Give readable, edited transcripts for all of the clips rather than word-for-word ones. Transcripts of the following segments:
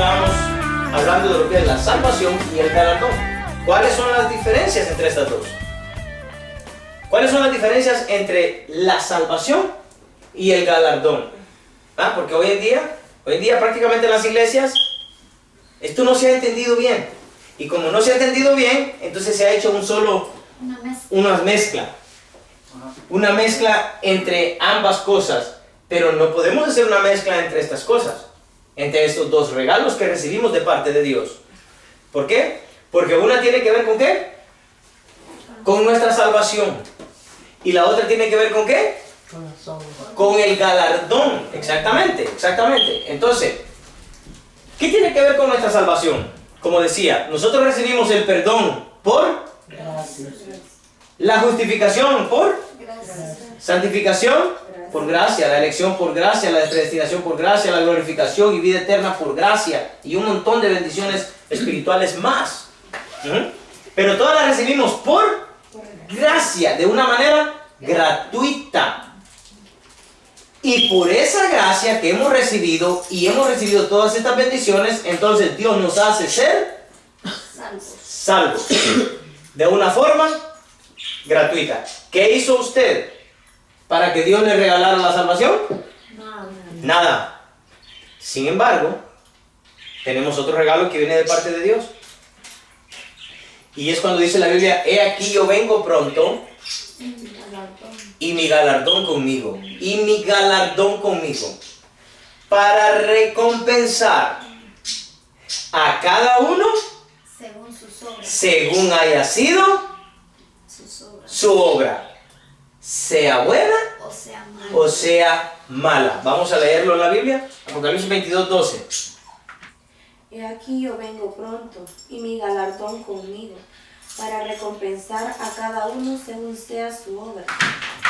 estábamos hablando de lo que es la salvación y el galardón. ¿Cuáles son las diferencias entre estas dos? ¿Cuáles son las diferencias entre la salvación y el galardón? Porque hoy en día prácticamente en las iglesias esto no se ha entendido bien. Y como no se ha entendido bien, entonces se ha hecho una mezcla entre ambas cosas. Pero no podemos hacer una mezcla entre estas cosas, entre estos dos regalos que recibimos de parte de Dios. ¿Por qué? Porque una tiene que ver con ¿qué? Con nuestra salvación. Y la otra tiene que ver con ¿qué? Con el galardón. Exactamente. Entonces, ¿qué tiene que ver con nuestra salvación? Como decía, nosotros recibimos el perdón por Gracias. la justificación por Gracias. santificación por gracia, la elección por gracia, la predestinación por gracia, la glorificación y vida eterna por gracia y un montón de bendiciones espirituales más. Pero todas las recibimos por gracia, de una manera gratuita. Y por esa gracia que hemos recibido y hemos recibido todas estas bendiciones, entonces Dios nos hace ser salvos de una forma gratuita. ¿Qué hizo usted para que Dios le regalara la salvación? Nada. Sin embargo, tenemos otro regalo que viene de parte de Dios. Y es cuando dice la Biblia: he aquí yo vengo pronto y mi galardón conmigo. Y mi galardón conmigo. Para recompensar a cada uno Según sus obras. según haya sido su obra. Sea buena o sea mala. Vamos a leerlo en la Biblia. Apocalipsis 22:12. He aquí yo vengo pronto, y mi galardón conmigo, para recompensar a cada uno según sea su obra.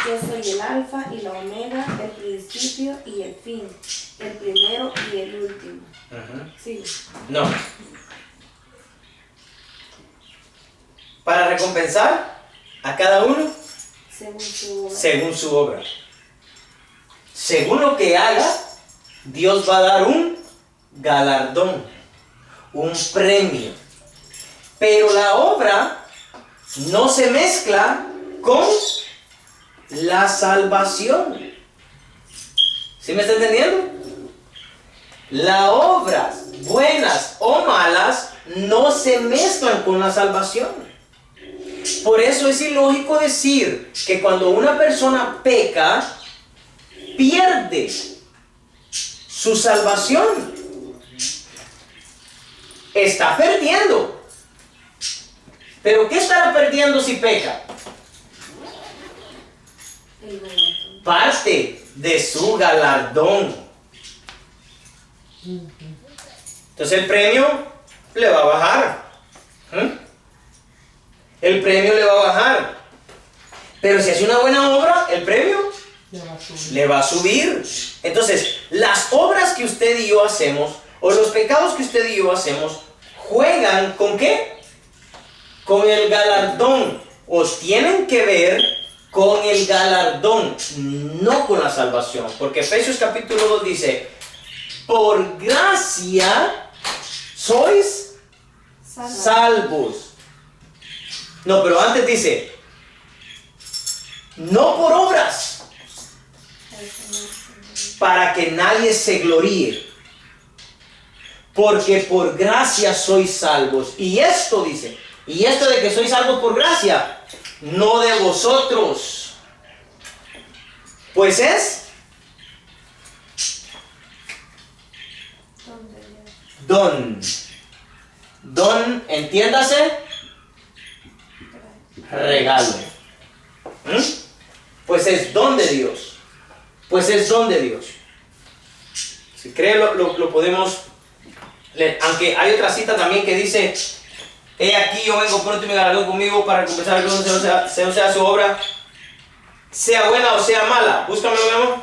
Yo soy el Alfa y la Omega, el principio y el fin, el primero y el último. Sí. No. Para recompensar a cada uno Según su obra. según su obra. Según lo que haga, Dios va a dar un galardón, un premio. Pero la obra no se mezcla con la salvación. ¿Sí me está entendiendo? Las obras, buenas o malas, no se mezclan con la salvación. Por eso es ilógico decir que cuando una persona peca, pierde su salvación. Está perdiendo. ¿Pero qué estará perdiendo si peca? El galardón. Parte de su galardón. Entonces el premio le va a bajar. El premio le va a bajar. Pero si hace una buena obra, el premio le va a subir. Entonces, las obras que usted y yo hacemos, o los pecados que usted y yo hacemos, juegan ¿con qué? Con el galardón. O tienen que ver con el galardón, no con la salvación. Porque Efesios capítulo 2 dice: por gracia sois salvos. No, pero antes dice: no por obras, para que nadie se gloríe, porque por gracia sois salvos. Y esto dice, y esto de que sois salvos por gracia, no de vosotros, pues es don. Don, entiéndase, regalo. Pues es don de Dios. Pues es don de Dios. Si cree lo podemos leer. Aunque hay otra cita también que dice: he aquí yo vengo pronto y mi galardón conmigo para recompensar a cada uno según sea su obra, sea buena o sea mala. Búscamelo, mi amor.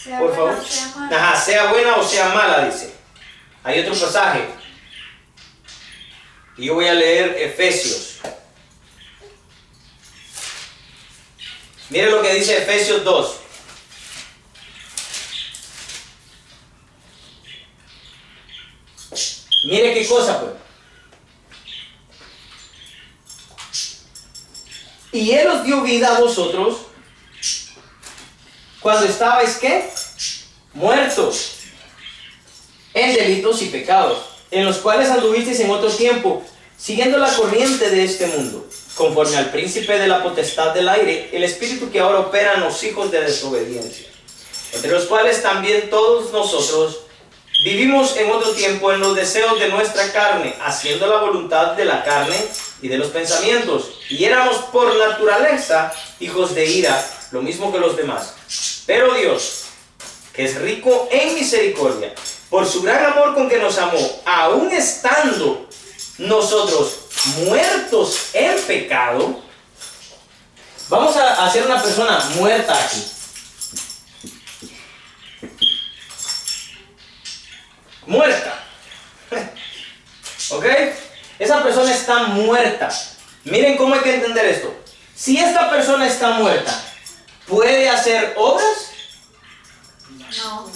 Sea por buena favor. o sea mala. Ajá, sea buena o sea mala, dice. Hay otro pasaje. Y yo voy a leer Efesios. Mire lo que dice Efesios 2. Mire qué cosa, pues. Y Él os dio vida a vosotros cuando estabais, ¿qué? Muertos en delitos y pecados, en los cuales anduvisteis en otro tiempo, siguiendo la corriente de este mundo, conforme al príncipe de la potestad del aire, el espíritu que ahora opera en los hijos de desobediencia, entre los cuales también todos nosotros vivimos en otro tiempo en los deseos de nuestra carne, haciendo la voluntad de la carne y de los pensamientos, y éramos por naturaleza hijos de ira, lo mismo que los demás. Pero Dios, que es rico en misericordia, por su gran amor con que nos amó, aun estando nosotros muertos en pecado. Vamos a hacer una persona muerta aquí. Muerta. ¿Ok? Esa persona está muerta. Miren cómo hay que entender esto. Si esta persona está muerta, ¿puede hacer obras? No.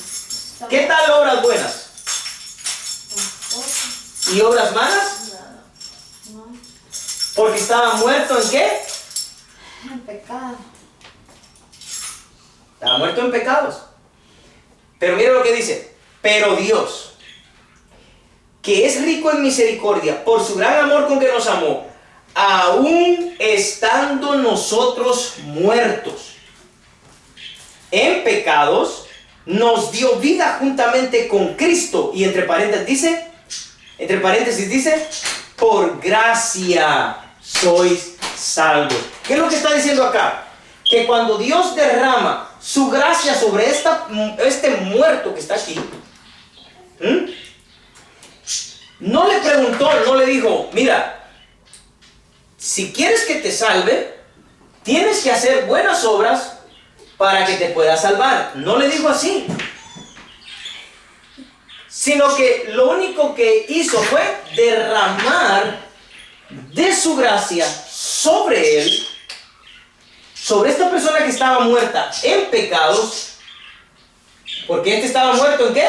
¿Qué tal obras buenas? ¿Y obras malas? No. Porque estaba muerto ¿en qué? En pecado. Estaba muerto en pecados. Pero mira lo que dice. Pero Dios, que es rico en misericordia, por su gran amor con que nos amó, aún estando nosotros muertos en pecados, nos dio vida juntamente con Cristo. Y entre paréntesis dice, por gracia sois salvos. ¿Qué es lo que está diciendo acá? Que cuando Dios derrama su gracia sobre este muerto que está aquí, no le preguntó, no le dijo, mira, si quieres que te salve, tienes que hacer buenas obras para que te pueda salvar. No le dijo así, sino que lo único que hizo fue derramar de su gracia sobre él, sobre esta persona que estaba muerta en pecados, porque este estaba muerto ¿en qué?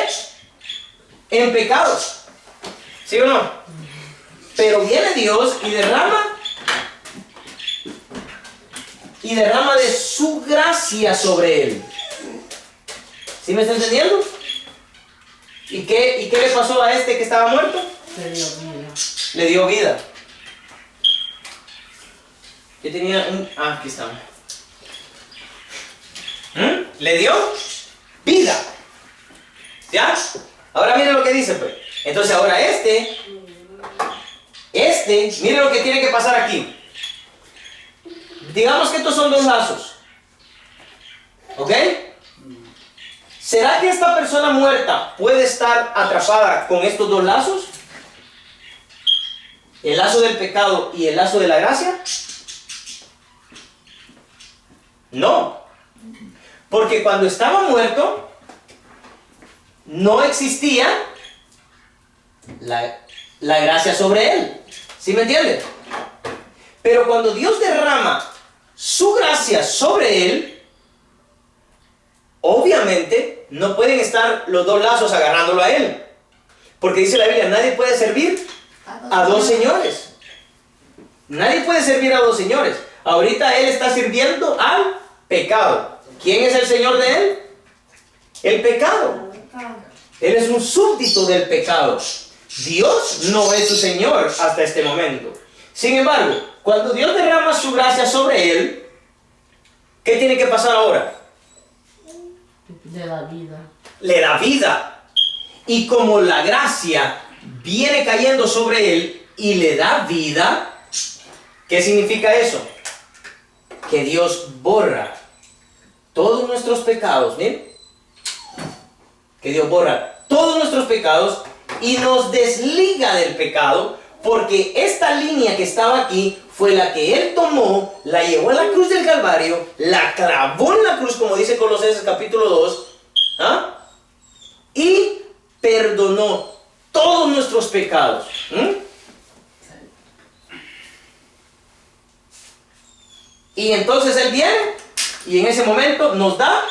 En pecados. ¿Sí o no? Pero viene Dios y derrama de su gracia sobre él. ¿Sí me está entendiendo? ¿Y qué le pasó a este que estaba muerto? Le dio vida. Le dio vida. Yo tenía un... aquí está. Le dio vida. ¿Ya? Ahora miren lo que dice, pues. Entonces ahora miren lo que tiene que pasar aquí. Digamos que estos son dos lazos. ¿Ok? ¿Será que esta persona muerta puede estar atrapada con estos dos lazos? ¿El lazo del pecado y el lazo de la gracia? No. Porque cuando estaba muerto, no existía la gracia sobre él. ¿Sí me entienden? Pero cuando Dios derrama su gracia sobre él, obviamente no pueden estar los dos lazos agarrándolo a él. Porque dice la Biblia, nadie puede servir a dos señores. Nadie puede servir a dos señores. Ahorita él está sirviendo al pecado. ¿Quién es el señor de él? El pecado. Él es un súbdito del pecado. Dios no es su señor hasta este momento. Sin embargo, cuando Dios derrama su gracia sobre él, ¿qué tiene que pasar ahora? Le da vida. Le da vida. Y como la gracia viene cayendo sobre él y le da vida, ¿qué significa eso? Que Dios borra todos nuestros pecados, ¿bien? Que Dios borra todos nuestros pecados y nos desliga del pecado, porque esta línea que estaba aquí fue la que Él tomó, la llevó a la cruz del Calvario, la clavó en la cruz, como dice Colosenses capítulo 2, y perdonó todos nuestros pecados. Y entonces Él viene y en ese momento nos da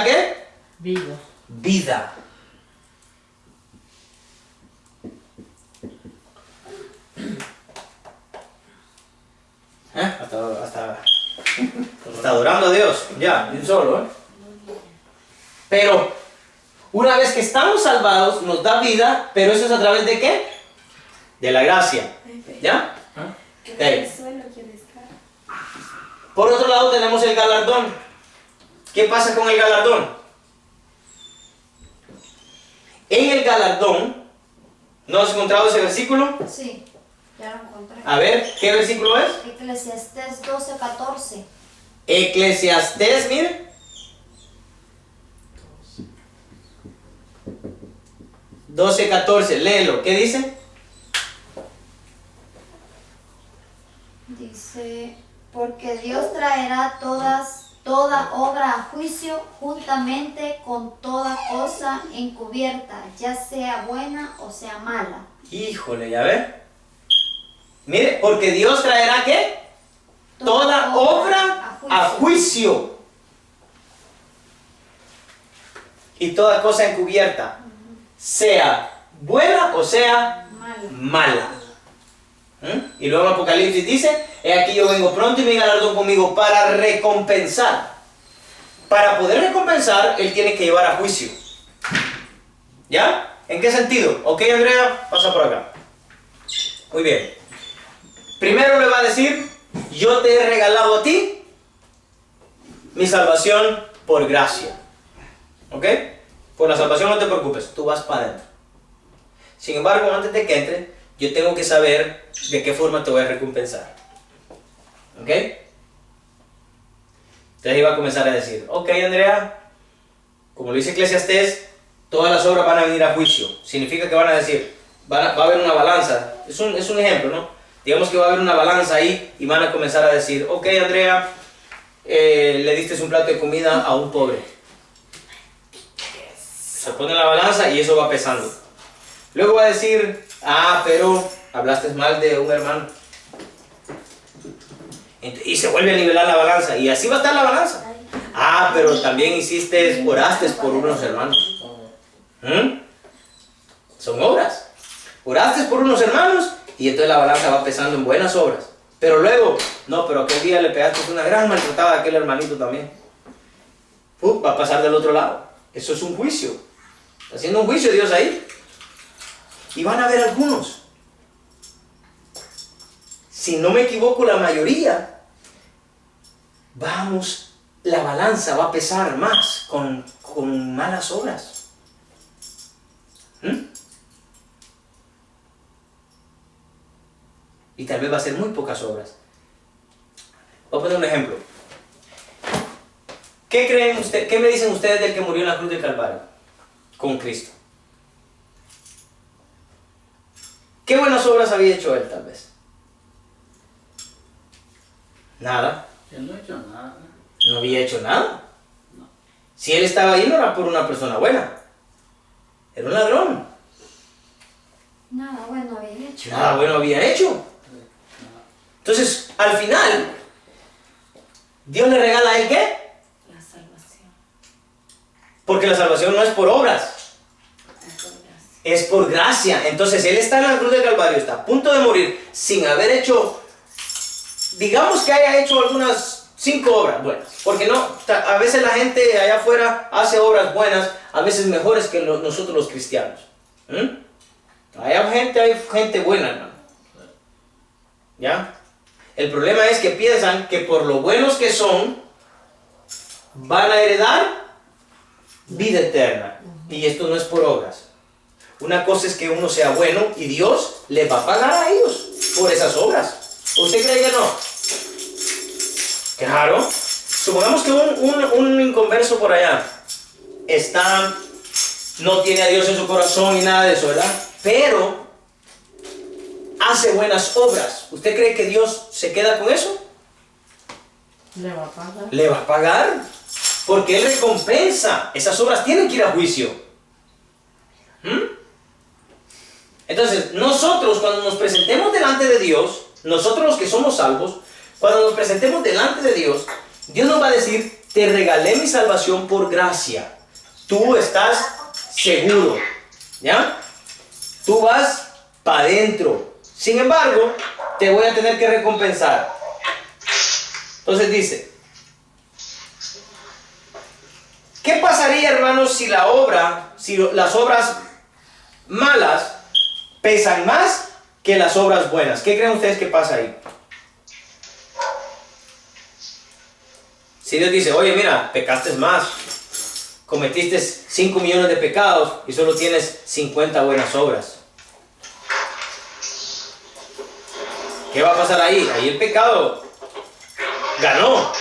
¿qué? Vida. vida. Hasta adorando a Dios, ya, de un solo, ¿eh? Pero una vez que estamos salvados, nos da vida, pero eso es a través de ¿qué? De la gracia, ¿ya? Que Ok. el suelo quiere estar. Por otro lado tenemos el galardón. ¿Qué pasa con el galardón? En el galardón, ¿no has encontrado ese versículo? Sí, ya lo encontré. A ver, ¿qué versículo es? Eclesiastés 12:14. Eclesiastés, mire. 12:14, léelo. ¿Qué dice? Dice, porque Dios traerá toda obra a juicio juntamente con toda cosa encubierta, ya sea buena o sea mala. Híjole, ya ve. Mire, porque Dios traerá ¿qué? Toda obra a juicio. Y toda cosa encubierta, sea buena o sea Mala. mala. Y luego en Apocalipsis dice, he aquí yo vengo pronto y mi galardón conmigo para recompensar. Para poder recompensar, él tiene que llevar a juicio. ¿Ya? ¿En qué sentido? Ok, Andrea, pasa por acá. Muy bien. Primero le va a decir, yo te he regalado a ti mi salvación por gracia. ¿Ok? Por la salvación no te preocupes, tú vas para adentro. Sin embargo, antes de que entre, yo tengo que saber de qué forma te voy a recompensar. ¿Ok? Entonces iba a comenzar a decir, ok, Andrea, como lo dice Eclesiastés, todas las obras van a venir a juicio. Significa que van a decir, va a haber una balanza. Es un ejemplo, ¿no? Digamos que va a haber una balanza ahí y van a comenzar a decir, ok, Andrea, le diste un plato de comida a un pobre. Se pone la balanza y eso va pesando. Luego va a decir, pero hablaste mal de un hermano. Y se vuelve a nivelar la balanza. Y así va a estar la balanza. Pero también oraste por unos hermanos. Son obras. Oraste por unos hermanos y entonces la balanza va pesando en buenas obras. Pero luego, no, pero aquel día le pegaste una gran maltratada a aquel hermanito también. Va a pasar del otro lado. Eso es un juicio. Está haciendo un juicio Dios ahí. Y van a haber algunos. Si no me equivoco, la mayoría, la balanza va a pesar más con malas obras. Y tal vez va a ser muy pocas obras. Voy a poner un ejemplo. ¿Qué me dicen ustedes del que murió en la cruz del Calvario? Con Cristo. ¿Qué buenas obras había hecho él tal vez? Nada. Él no ha hecho nada. No había hecho nada. No. Si él estaba ahí no era por una persona buena. Era un ladrón. Nada bueno había hecho. Nada bueno había hecho. Entonces, al final, Dios le regala a él ¿qué? La salvación. Porque la salvación no es por obras. Es por gracia. Es por gracia. Entonces él está en la cruz del Calvario, está a punto de morir sin haber hecho, digamos que haya hecho algunas 5 obras buenas. Porque no, a veces la gente allá afuera hace obras buenas, a veces mejores que nosotros los cristianos. Hay gente buena, hermano. ¿Ya? El problema es que piensan que por lo buenos que son, van a heredar vida eterna. Y esto no es por obras. Una cosa es que uno sea bueno y Dios les va a pagar a ellos por esas obras. ¿Usted cree que no? Claro. Supongamos que un inconverso por allá no tiene a Dios en su corazón y nada de eso, ¿verdad? Pero hace buenas obras. ¿Usted cree que Dios se queda con eso? Le va a pagar. Le va a pagar. Porque Él recompensa. Esas obras tienen que ir a juicio. Entonces, nosotros cuando nos presentemos delante de Dios, nosotros los que somos salvos, cuando nos presentemos delante de Dios, Dios nos va a decir, te regalé mi salvación por gracia. tú estás seguro, ¿ya? Tú vas para adentro. Sin embargo, te voy a tener que recompensar. Entonces dice, ¿qué pasaría, hermanos, si las obras malas pesan más que las obras buenas? ¿Qué creen ustedes que pasa ahí? Si Dios dice, oye, mira, pecaste más, cometiste 5 millones de pecados y solo tienes 50 buenas obras. ¿Qué va a pasar ahí? Ahí el pecado ganó.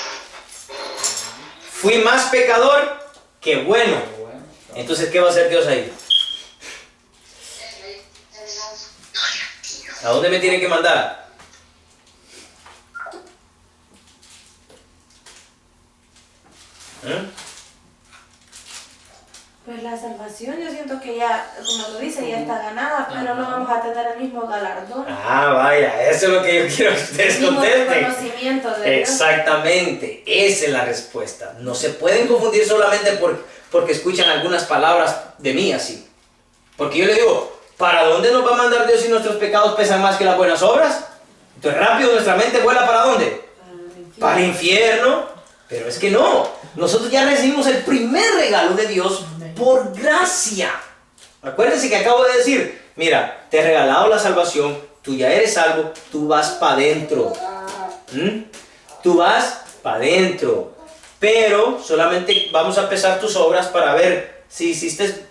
Fui más pecador que bueno. Entonces, ¿qué va a hacer Dios ahí? ¿A dónde me tiene que mandar? Pues la salvación yo siento que ya, como lo dice, ya está ganada, pero no vamos a tener el mismo galardón. Ah, vaya, eso es lo que yo quiero que ustedes El mismo contesten. reconocimiento de Dios. Exactamente, esa es la respuesta. No se pueden confundir solamente porque escuchan algunas palabras de mí así. Porque yo le digo, ¿para dónde nos va a mandar Dios si nuestros pecados pesan más que las buenas obras? Entonces rápido nuestra mente vuela ¿para dónde? Para el infierno. Pero es que no, nosotros ya recibimos el primer regalo de Dios por gracia. Acuérdense que acabo de decir, mira, te he regalado la salvación, tú ya eres salvo, tú vas para adentro. Tú vas para adentro. Pero solamente vamos a pesar tus obras para ver si hiciste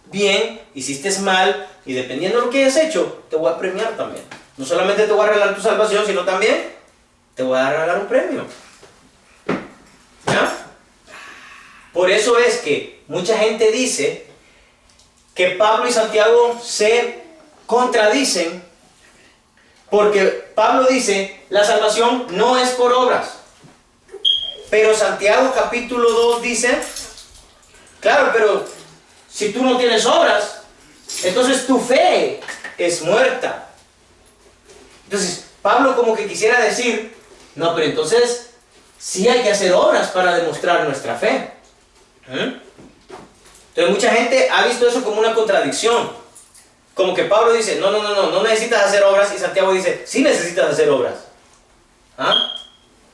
bien, hiciste mal, y dependiendo de lo que hayas hecho, te voy a premiar también. No solamente te voy a regalar tu salvación, sino también te voy a regalar un premio. ¿Ya? Por eso es que mucha gente dice que Pablo y Santiago se contradicen, porque Pablo dice, la salvación no es por obras. Pero Santiago capítulo 2 dice, claro, pero si tú no tienes obras, entonces tu fe es muerta. Entonces, Pablo como que quisiera decir, no, pero entonces sí hay que hacer obras para demostrar nuestra fe. Entonces mucha gente ha visto eso como una contradicción. Como que Pablo dice, no necesitas hacer obras, y Santiago dice, sí necesitas hacer obras.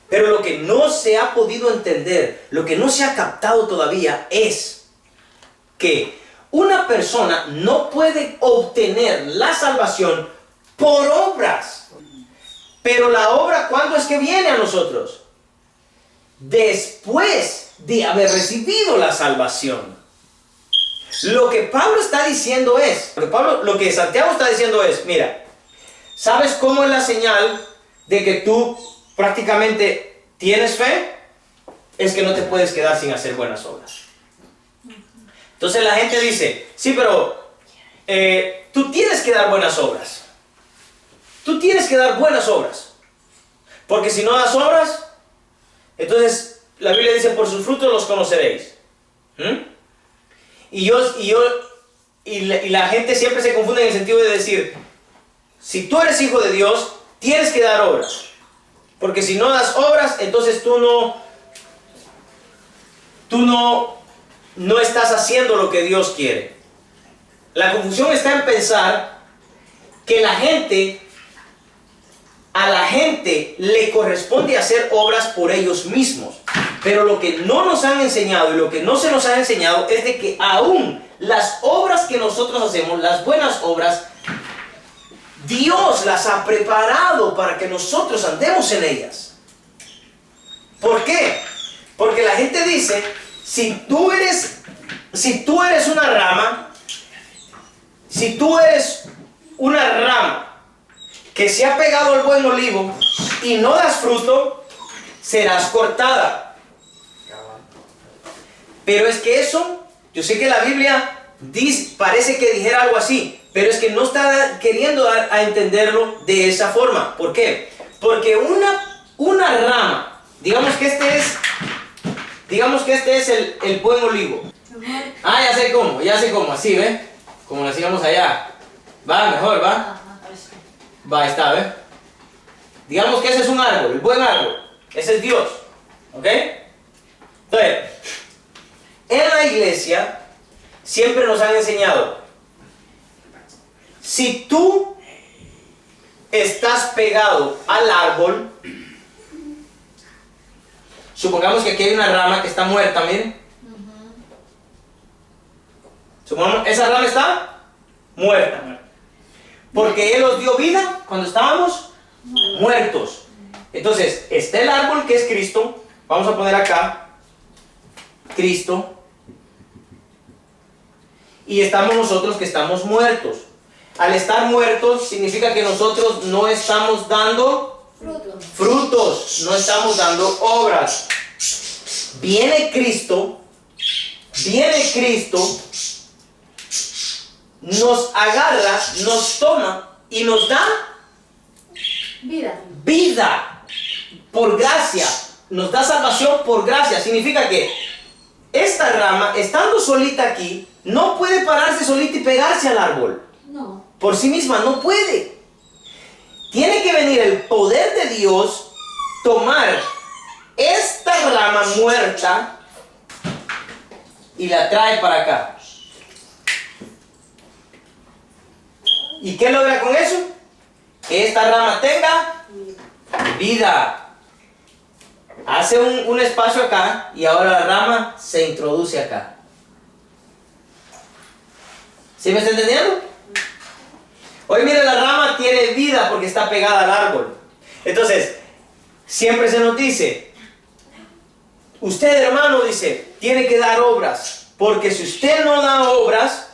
Pero lo que no se ha podido entender, lo que no se ha captado todavía es que una persona no puede obtener la salvación por obras. Pero la obra, ¿cuándo es que viene a nosotros? Después de haber recibido la salvación. Lo que Pablo está diciendo es, lo que Santiago está diciendo es, mira, ¿sabes cómo es la señal de que tú prácticamente tienes fe? Es que no te puedes quedar sin hacer buenas obras. Entonces la gente dice, sí, pero tú tienes que dar buenas obras. Tú tienes que dar buenas obras. Porque si no das obras, entonces la Biblia dice, por sus frutos los conoceréis. Y la gente siempre se confunde en el sentido de decir, si tú eres hijo de Dios, tienes que dar obras. Porque si no das obras, entonces tú no estás haciendo lo que Dios quiere. La confusión está en pensar que a la gente le corresponde hacer obras por ellos mismos. Pero lo que no nos han enseñado y lo que no se nos ha enseñado es de que aún las obras que nosotros hacemos, las buenas obras, Dios las ha preparado para que nosotros andemos en ellas. ¿Por qué? Porque la gente dice, si tú eres una rama, si tú eres una rama que se ha pegado al buen olivo y no das fruto, serás cortada. Pero es que eso, yo sé que la Biblia parece que dijera algo así, pero es que no está queriendo dar a entenderlo de esa forma. ¿Por qué? Porque una rama, digamos que este es el buen olivo. Ah, ya sé cómo, así, ¿ve? Como lo hacíamos allá. Va, mejor, va. Va, está, ¿ve? Digamos que ese es un árbol, el buen árbol. Ese es Dios, ¿ok? Entonces, en la iglesia siempre nos han enseñado, si tú estás pegado al árbol, supongamos que aquí hay una rama que está muerta, miren. Supongamos, esa rama está muerta. Porque Él os dio vida cuando estábamos muertos. Entonces, está el árbol que es Cristo. Vamos a poner acá Cristo. Y estamos nosotros que estamos muertos. Al estar muertos significa que nosotros no estamos dando frutos, no estamos dando obras. Viene Cristo, nos agarra, nos toma y nos da vida por gracia, nos da salvación por gracia. Significa que esta rama, estando solita aquí, no puede pararse solita y pegarse al árbol. No. Por sí misma no puede. Tiene que venir el poder de Dios, tomar esta rama muerta y la trae para acá. ¿Y qué logra con eso? Que esta rama tenga vida. Hace un espacio acá y ahora la rama se introduce acá. ¿Sí me está entendiendo? Hoy mire, la rama tiene vida porque está pegada al árbol. Entonces, siempre se nos dice, usted, hermano, dice, tiene que dar obras, porque si usted no da obras,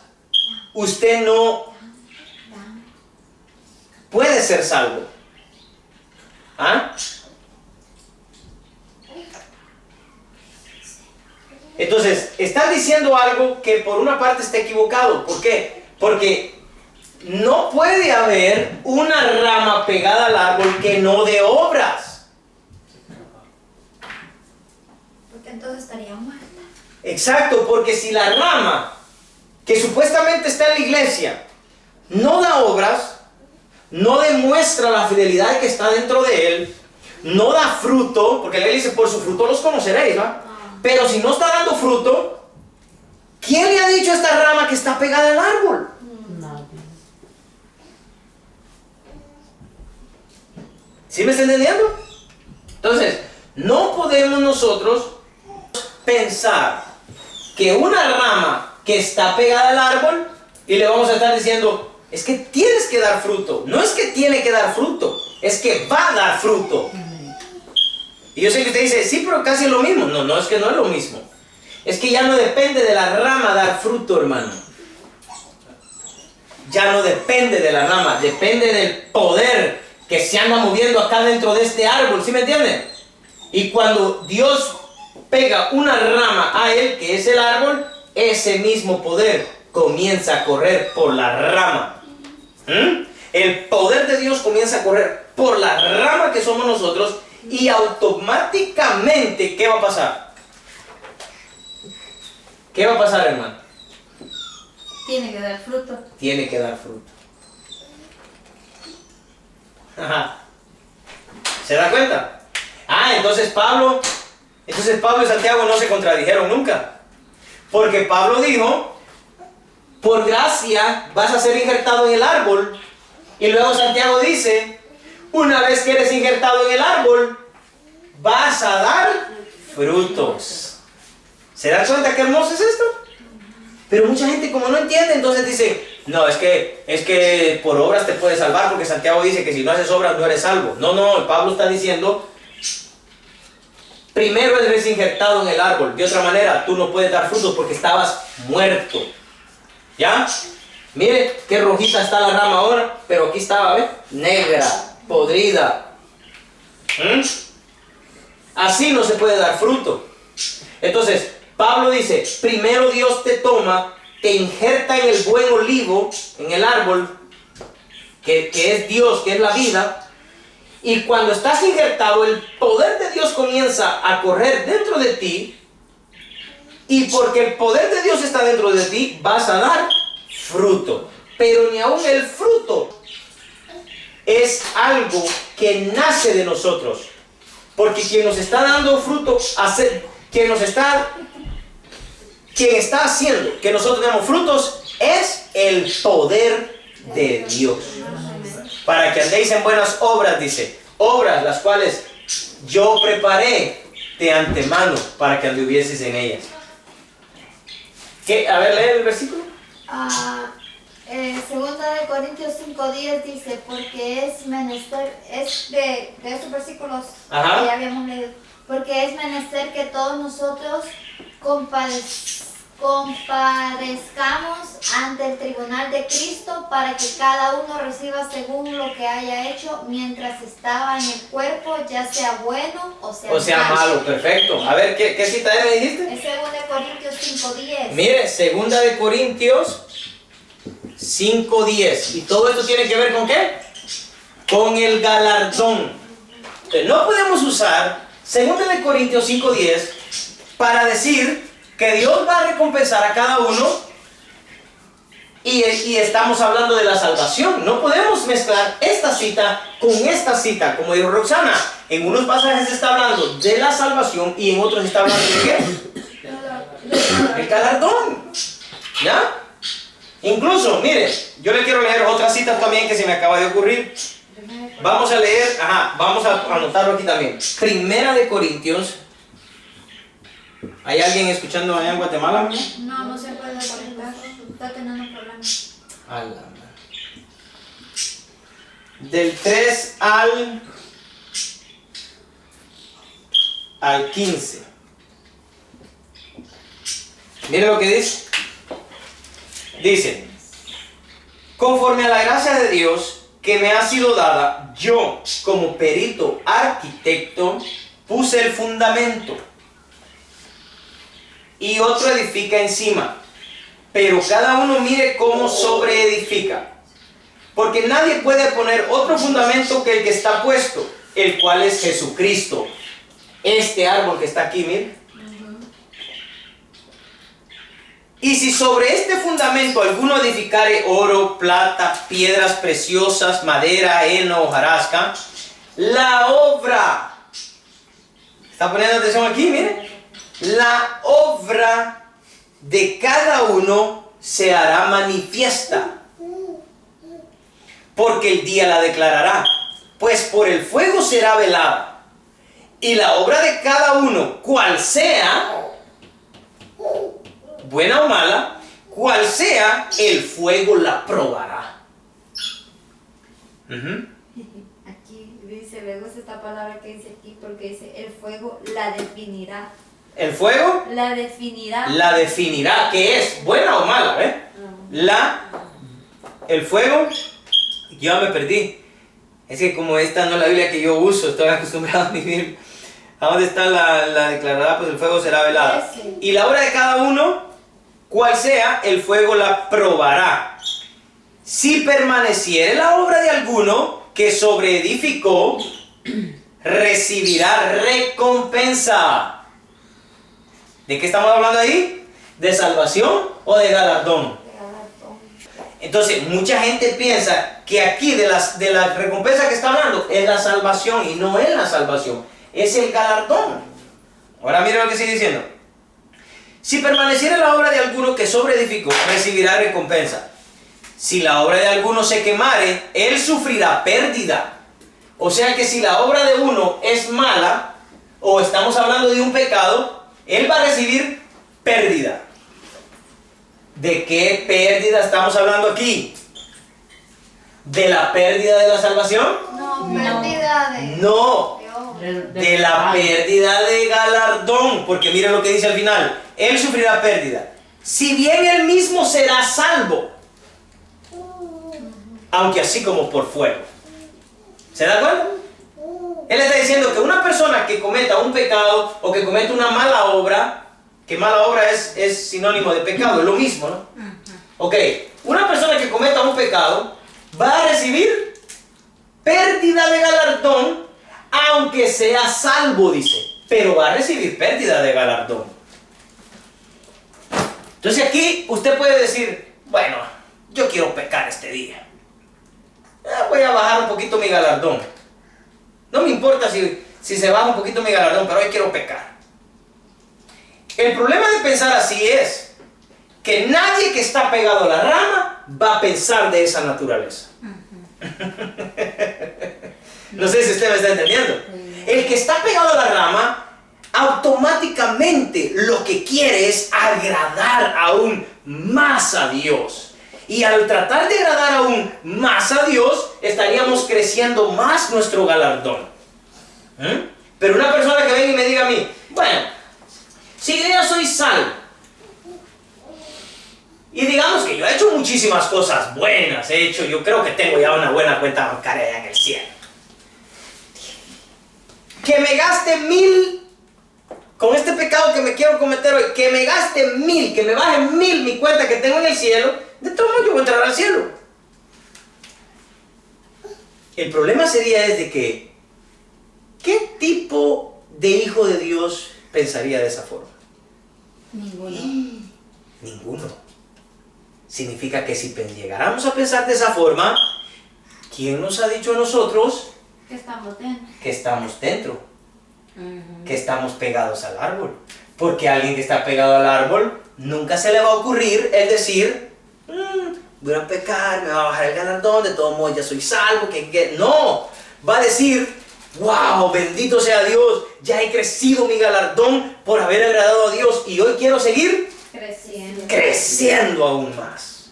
usted no puede ser salvo. ¿Ah? Entonces, está diciendo algo que por una parte está equivocado. ¿Por qué? Porque no puede haber una rama pegada al árbol que no dé obras. Porque entonces estaría muerta. Exacto, porque si la rama que supuestamente está en la iglesia no da obras, no demuestra la fidelidad que está dentro de él, no da fruto, porque la Biblia dice, por su fruto los conoceréis, ¿va? Pero si no está dando fruto, ¿quién le ha dicho a esta rama que está pegada al árbol? Nadie. ¿Sí me está entendiendo? Entonces, no podemos nosotros pensar que una rama que está pegada al árbol y le vamos a estar diciendo, es que tienes que dar fruto. No es que tiene que dar fruto, es que va a dar fruto. Y yo sé que usted dice, sí, pero casi es lo mismo. No, no, es que no es lo mismo. Es que ya no depende de la rama dar fruto, hermano. Ya no depende de la rama, depende del poder que se anda moviendo acá dentro de este árbol, ¿sí me entienden? Y cuando Dios pega una rama a él, que es el árbol, ese mismo poder comienza a correr por la rama. El poder de Dios comienza a correr por la rama que somos nosotros. Y automáticamente, ¿qué va a pasar? ¿Qué va a pasar, hermano? Tiene que dar fruto. Tiene que dar fruto. Ajá. ¿Se da cuenta? Entonces Pablo y Santiago no se contradijeron nunca. Porque Pablo dijo, por gracia vas a ser injertado en el árbol. Y luego Santiago dice, una vez que eres injertado en el árbol, vas a dar frutos. ¿Se dan cuenta qué hermoso es esto? Pero mucha gente como no entiende, entonces dice, no, es que por obras te puedes salvar, porque Santiago dice que si no haces obras no eres salvo. No, Pablo está diciendo, primero eres injertado en el árbol. De otra manera, tú no puedes dar frutos porque estabas muerto. ¿Ya? Mire qué rojita está la rama ahora, pero aquí estaba, ¿ves? Negra, podrida. Así no se puede dar fruto. Entonces, Pablo dice, primero Dios te toma, te injerta en el buen olivo, en el árbol, que es Dios, que es la vida. Y cuando estás injertado, el poder de Dios comienza a correr dentro de ti. Y porque el poder de Dios está dentro de ti, vas a dar fruto. Pero ni aún el fruto es algo que nace de nosotros. Porque quien nos está dando fruto, quien nos está quien está haciendo que nosotros demos frutos es el poder de Dios. Para que andéis en buenas obras, dice, obras las cuales yo preparé de antemano para que anduvieses en ellas. ¿Qué? A ver, lee el versículo. Segunda de Corintios 5:10 dice, porque es menester, es de estos versículos que ya habíamos leído, porque es menester que todos nosotros comparezcamos ante el tribunal de Cristo para que cada uno reciba según lo que haya hecho mientras estaba en el cuerpo, ya sea bueno o sea malo. Perfecto. A ver, ¿qué cita me dijiste? Es segunda de Corintios 5:10. Mire, segunda de Corintios 5:10. ¿Y todo esto tiene que ver con qué? Con el galardón. Entonces, no podemos usar segunda de Corintios 5:10 para decir que Dios va a recompensar a cada uno y estamos hablando de la salvación. No podemos mezclar esta cita con esta cita. Como dijo Roxana, en unos pasajes está hablando de la salvación y en otros está hablando de ¿qué? El galardón. ¿Ya? Incluso, mire, yo le quiero leer otra cita también que se me acaba de ocurrir. Vamos a leer, vamos a anotarlo aquí también. Primera de Corintios. ¿Hay alguien escuchando allá en Guatemala? No se puede conectar. Está teniendo problemas. Del 3 al 15. Mire lo que dice. Dice, conforme a la gracia de Dios que me ha sido dada, yo como perito arquitecto puse el fundamento y otro edifica encima, pero cada uno mire cómo sobreedifica, porque nadie puede poner otro fundamento que el que está puesto, el cual es Jesucristo. Este árbol que está aquí, mire. Y si sobre este fundamento alguno edificare oro, plata, piedras preciosas, madera, heno, hojarasca, la obra, ¿está poniendo atención aquí? Mire. La obra de cada uno se hará manifiesta, porque el día la declarará, pues por el fuego será velada, y la obra de cada uno, cual sea, buena o mala, cual sea, el fuego la probará. Aquí dice, me gusta esta palabra que dice aquí, porque dice, el fuego la definirá. ¿El fuego? La definirá. La definirá, que es buena o mala, ¿eh? El fuego, yo me perdí. Es que como esta no es la Biblia que yo uso, estoy acostumbrado a vivir. ¿A dónde está la declarada? Pues el fuego será velada. Y la obra de cada uno, cual sea, el fuego la probará. Si permaneciere la obra de alguno que sobreedificó, recibirá recompensa. ¿De qué estamos hablando ahí? ¿De salvación o de galardón? Entonces, mucha gente piensa que aquí de la recompensa que está hablando es la salvación, y no es la salvación, es el galardón. Ahora mire lo que sigue diciendo. Si permaneciera la obra de alguno que sobreedificó, recibirá recompensa. Si la obra de alguno se quemare, él sufrirá pérdida. O sea que si la obra de uno es mala, o estamos hablando de un pecado, él va a recibir pérdida. ¿De qué pérdida estamos hablando aquí? ¿De la pérdida de la salvación? No, pérdida de... No, de la pérdida de galardón. Porque miren lo que dice al final. Él sufrirá pérdida. Si bien él mismo será salvo, aunque así como por fuego. ¿Se da cuenta? Él está diciendo que una persona que cometa un pecado o que cometa una mala obra, que mala obra es sinónimo de pecado, es lo mismo, ¿no? Ok, una persona que cometa un pecado va a recibir pérdida de galardón, aunque sea salvo, dice, pero va a recibir pérdida de galardón. Entonces aquí usted puede decir, bueno, yo quiero pecar este día. Voy a bajar un poquito mi galardón. No me importa si se baja un poquito mi galardón, pero hoy quiero pecar. El problema de pensar así es que nadie que está pegado a la rama va a pensar de esa naturaleza. No sé si usted me está entendiendo. El que está pegado a la rama, automáticamente lo que quiere es agradar aún más a Dios. Y al tratar de agradar aún más a Dios, estaríamos creciendo más nuestro galardón. Pero una persona que venga y me diga a mí, bueno, si yo ya soy salvo, y digamos que yo he hecho muchísimas cosas buenas, yo creo que tengo ya una buena cuenta bancaria allá en el cielo. Que me gaste 1000 con este pecado que me quiero cometer hoy, que me gaste 1000, que me baje 1000 mi cuenta que tengo en el cielo, de todo modo yo voy a entrar al cielo. El problema sería es de que, ¿qué tipo de hijo de Dios pensaría de esa forma? Ninguno. Ninguno. Significa que si llegáramos a pensar de esa forma, ¿quién nos ha dicho a nosotros Que estamos dentro. que estamos dentro? Que estamos pegados al árbol. Porque a alguien que está pegado al árbol nunca se le va a ocurrir el decir, voy a pecar, me va a bajar el galardón, de todos modos ya soy salvo, no, va a decir, wow, bendito sea Dios, ya he crecido mi galardón por haber agradado a Dios y hoy quiero seguir creciendo aún más.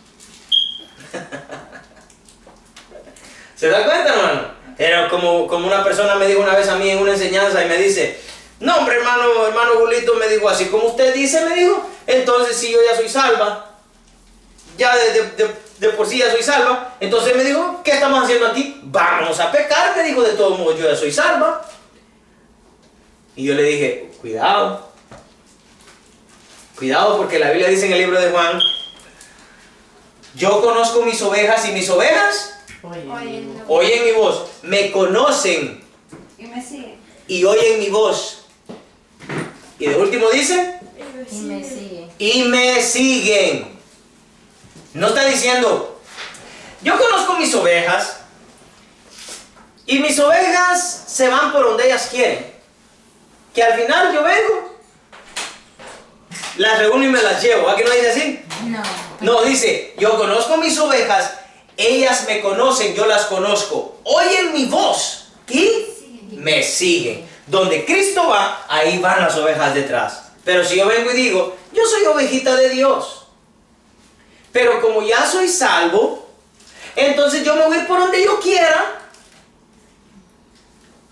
¿Se da cuenta, hermano? Era como una persona me dijo una vez a mí en una enseñanza y me dice, no hombre hermano Julito, me dijo así, como usted dice, me dijo, entonces si yo ya soy salva, ya de por sí ya soy salva, entonces me dijo, ¿qué estamos haciendo aquí? Vamos a pecar, me dijo, de todos modos yo ya soy salva. Y yo le dije, cuidado porque la Biblia dice en el libro de Juan, yo conozco mis ovejas y mis ovejas oyen mi voz, me conocen Y me siguen. y oyen mi voz. Y de último dice, Y me sigue. y me siguen. No está diciendo, yo conozco mis ovejas y mis ovejas se van por donde ellas quieren. Que al final yo vengo, las reúno y me las llevo. ¿A qué no dice así? No. No, dice, yo conozco mis ovejas, ellas me conocen, yo las conozco, oyen mi voz y me siguen. Donde Cristo va, ahí van las ovejas detrás. Pero si yo vengo y digo, yo soy ovejita de Dios, pero como ya soy salvo, entonces yo me voy a ir por donde yo quiera,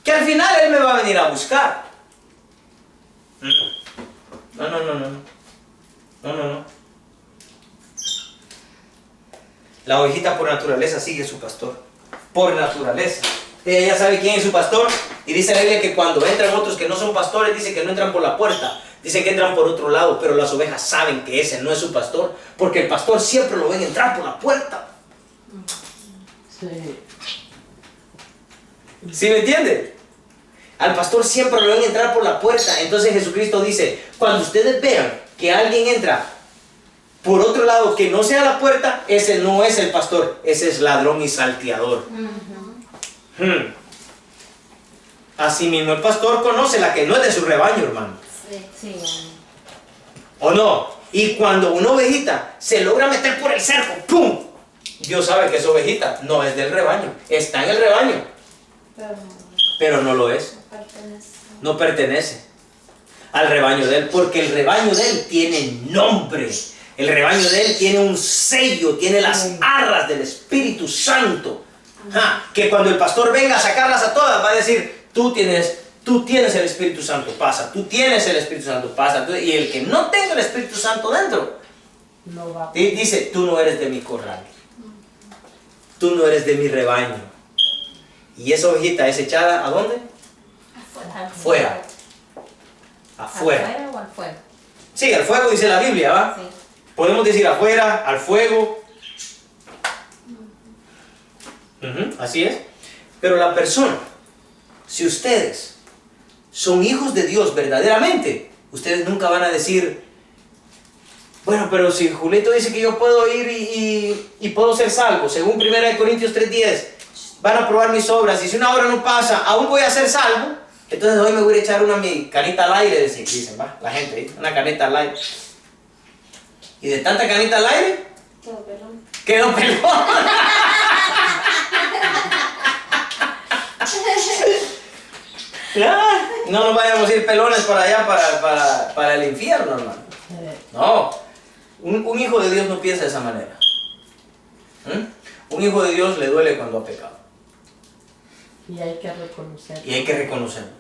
que al final Él me va a venir a buscar. No. La ovejita por naturaleza sigue a su pastor. Por naturaleza. Ella ya sabe quién es su pastor. Y dice la Biblia que cuando entran otros que no son pastores, dice que no entran por la puerta. Dice que entran por otro lado. Pero las ovejas saben que ese no es su pastor. Porque el pastor siempre lo ven entrar por la puerta. Sí. ¿Sí me entiende? Al pastor siempre lo ven entrar por la puerta. Entonces Jesucristo dice, cuando ustedes vean que alguien entra por otro lado que no sea la puerta, ese no es el pastor, ese es ladrón y salteador. Así mismo el pastor conoce la que no es de su rebaño, hermano. Sí. ¿O no? Y cuando una ovejita se logra meter por el cerco, ¡pum! Dios sabe que esa ovejita no es del rebaño, está en el rebaño, pero no lo es. No pertenece al rebaño de Él, porque el rebaño de Él tiene nombre. El rebaño de Él tiene un sello, tiene las arras del Espíritu Santo. Que cuando el pastor venga a sacarlas a todas, va a decir, tú tienes el Espíritu Santo, pasa. Tú tienes el Espíritu Santo, pasa. Y el que no tenga el Espíritu Santo dentro, No va. dice, tú no eres de mi corral. Tú no eres de mi rebaño. Y esa ovejita es echada, ¿a dónde? Afuera. Afuera. ¿Afuera o al fuego? Sí, al fuego dice la Biblia, ¿va? Sí. Podemos decir afuera, al fuego. Así es. Pero la persona, si ustedes son hijos de Dios verdaderamente, ustedes nunca van a decir, bueno, pero si Julito dice que yo puedo ir y puedo ser salvo, según 1 Corintios 3:10, van a probar mis obras, y si una obra no pasa, aún voy a ser salvo, entonces hoy me voy a echar mi canita al aire, dicen, va, la gente, una canita al aire. Y de tanta canita al aire, Todo pelón. quedó pelón. Ya, no nos vayamos a ir pelones para allá, para el infierno, hermano. No, un hijo de Dios no piensa de esa manera. Un hijo de Dios le duele cuando ha pecado. Y hay que reconocerlo. Y hay que reconocerlo.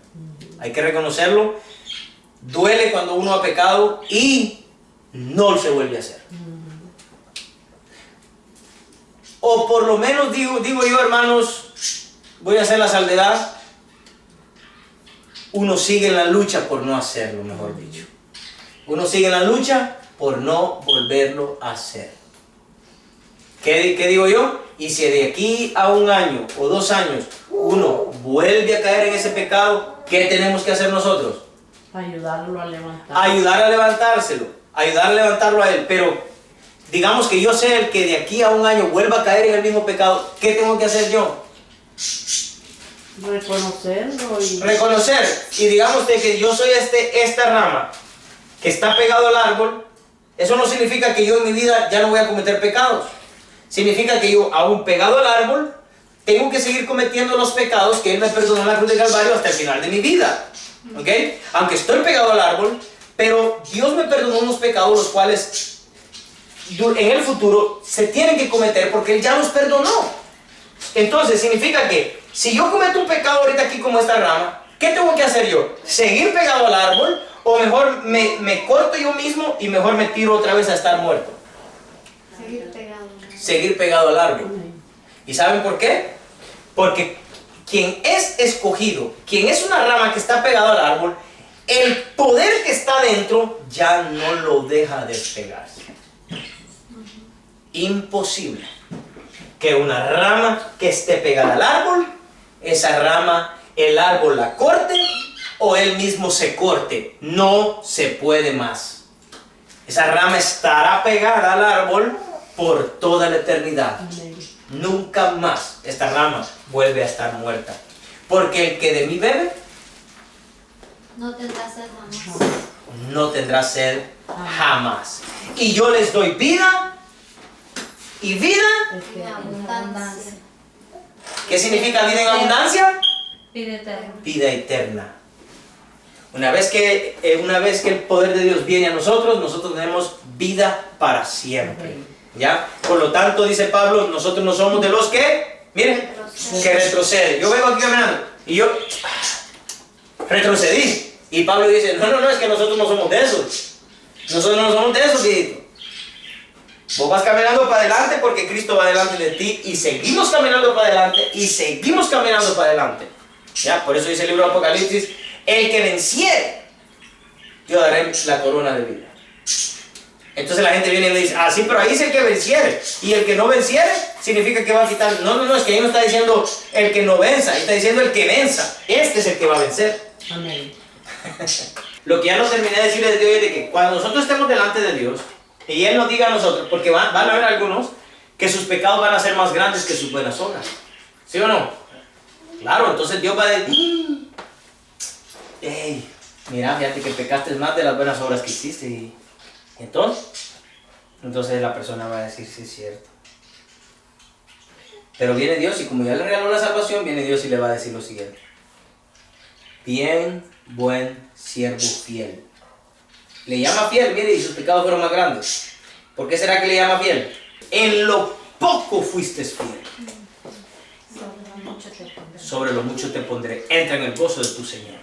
Hay que reconocerlo. Duele cuando uno ha pecado y no se vuelve a hacer. O por lo menos digo yo, hermanos, voy a hacer la salvedad. Uno sigue en la lucha por no hacerlo, mejor dicho. Uno sigue en la lucha por no volverlo a hacer. ¿Qué digo yo? Y si de aquí a 1 año o 2 años uno vuelve a caer en ese pecado, ¿qué tenemos que hacer nosotros? Ayudarlo a levantar. Ayudar a levantárselo, ayudar a levantarlo a él. Pero digamos que yo sea el que de aquí a 1 año vuelva a caer en el mismo pecado, ¿qué tengo que hacer yo? Reconocerlo y... Reconocer. Y digamos que yo soy esta rama que está pegado al árbol. Eso no significa que yo en mi vida ya no voy a cometer pecados. Significa que yo, aún pegado al árbol, tengo que seguir cometiendo los pecados que Él me perdonó en la cruz de Calvario hasta el final de mi vida. ¿Ok? Aunque estoy pegado al árbol, pero Dios me perdonó unos pecados los cuales en el futuro se tienen que cometer porque Él ya los perdonó. Entonces significa que si yo cometo un pecado ahorita aquí como esta rama, ¿qué tengo que hacer yo? ¿Seguir pegado al árbol? ¿O mejor me corto yo mismo y mejor me tiro otra vez a estar muerto? Seguir pegado. Seguir pegado al árbol. ¿Y saben por qué? Porque quien es escogido, quien es una rama que está pegado al árbol, el poder que está dentro ya no lo deja despegarse. Imposible que una rama que esté pegada al árbol, esa rama, el árbol la corte o él mismo se corte. No se puede más. Esa rama estará pegada al árbol por toda la eternidad. Nunca más esta rama vuelve a estar muerta. Porque el que de mí bebe, No tendrá sed jamás. no tendrá sed jamás. Y yo les doy vida y vida. En abundancia. ¿Qué significa vida en abundancia? Vida eterna. Vida eterna. Una vez que el poder de Dios viene a nosotros, nosotros tenemos vida para siempre. ¿Ya? Por lo tanto, dice Pablo, nosotros no somos de los que, miren, que retroceden. Yo vengo aquí caminando y yo retrocedí. Y Pablo dice, no, es que nosotros no somos de esos. Nosotros no somos de esos, hijito. Vos vas caminando para adelante porque Cristo va delante de ti y seguimos caminando para adelante y seguimos caminando para adelante. ¿Ya? Por eso dice el libro de Apocalipsis, el que venciere, yo daré la corona de vida. Entonces la gente viene y me dice, sí, pero ahí dice el que venciere. Y el que no venciere significa que va a quitar. No, es que ahí no está diciendo el que no venza, ahí está diciendo el que venza. Este es el que va a vencer. Amén. Lo que ya no terminé de decirles de hoy es de que cuando nosotros estemos delante de Dios y Él nos diga a nosotros, porque van a haber algunos que sus pecados van a ser más grandes que sus buenas obras. ¿Sí o no? Claro, entonces Dios va a decir, hey, mira, fíjate que pecaste más de las buenas obras que hiciste. Y entonces la persona va a decir, sí, es cierto. Pero viene Dios y como ya le regaló la salvación, viene Dios y le va a decir lo siguiente. Bien, buen siervo fiel. Le llama fiel, mire, y sus pecados fueron más grandes. ¿Por qué será que le llama fiel? En lo poco fuiste fiel. Sobre lo mucho te pondré. Sobre lo mucho te pondré. Entra en el gozo de tu Señor.